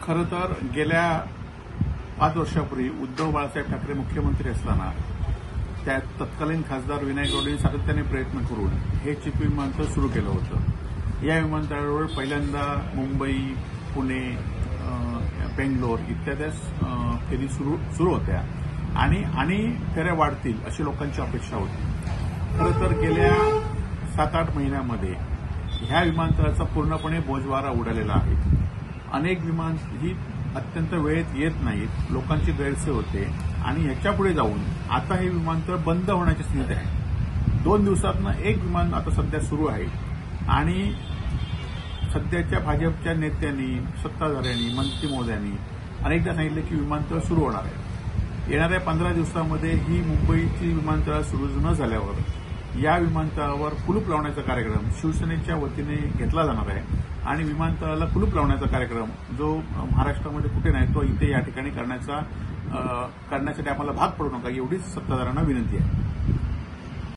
खरं तर गेल्या 5 वर्षापूर्वी उद्धव बाळासाहेब ठाकरे मुख्यमंत्री असताना त्या तत्कालीन खासदार विनायक गौडे सातत्याने प्रयत्न करून हे चिपी विमानतळ सुरू केलं होतं। या विमानतळावर पहिल्यांदा मुंबई, पुणे, बेंगलोर इत्यादी फेरी सुरू होत्या आणि फेऱ्या वाढतील अशी लोकांची अपेक्षा होती। खरं तर गेल्या 7-8 महिन्यामध्ये ह्या विमानतळाचा पूर्णपणे बोजवारा उडालेला आहे। अनेक विमान ही अत्यंत वेळेत येत नाहीत, लोकांची गैरसोय होते आणि ह्याच्यापुढे जाऊन आता हे विमानतळ बंद होण्याची स्थिती आहे। 2 दिवसातनं एक विमान आता सध्या सुरू आहे आणि सध्याच्या भाजपच्या नेत्यांनी, सत्ताधाऱ्यांनी, मंत्री महोदयांनी अनेकदा सांगितलं की विमानतळ सुरू होणार आहे। येणाऱ्या 15 दिवसांमध्ये ही मुंबईची विमानतळ सुरू न झाल्यावर या विमानतळावर कुलूप लावण्याचा कार्यक्रम शिवसेनेच्या वतीने घेतला जाणार आहे आणि विमानतळाला कुलूप लावण्याचा कार्यक्रम जो महाराष्ट्रामध्ये कुठे नाही तो इथे या ठिकाणी करण्यासाठी आम्हाला भाग पडू नका एवढीच सत्ताधाऱ्यांना विनंती आहे।